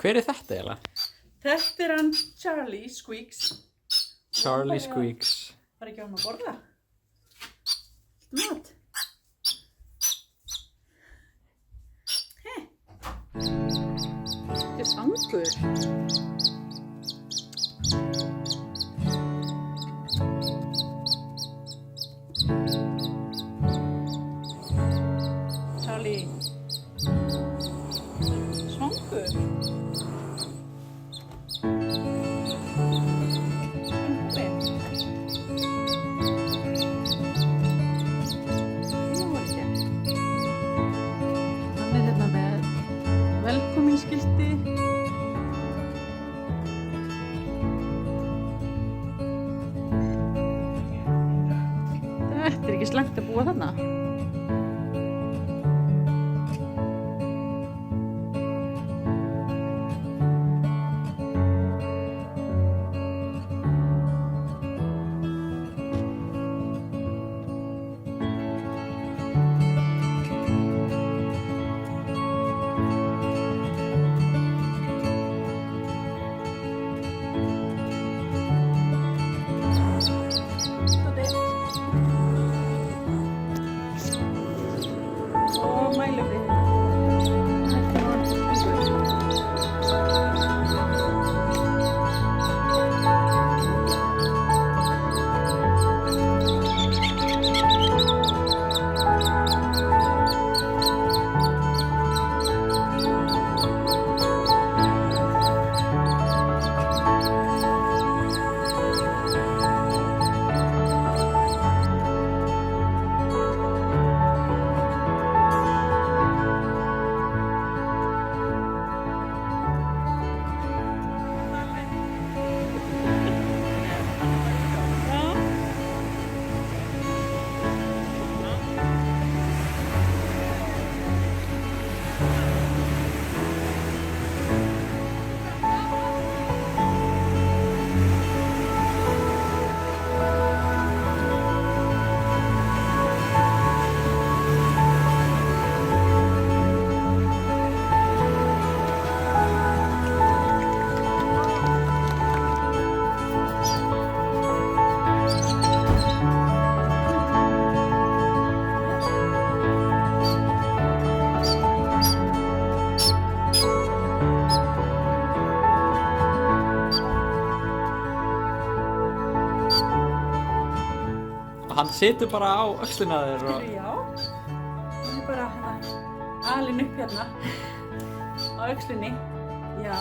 Hver er þetta eiginlega? Þetta er hann Charlie Squeaks. Charlie Squeaks. Það ekki á hann að borða. Mat. Þetta er sangur. Charlie. Svangur. Hann er hérna með velkominskilti. Þetta er ekki slæmt að búa þarna. Hann situr bara á öxlina þér og... Já, hann er bara alinn upp hérna á öxlinni. Já.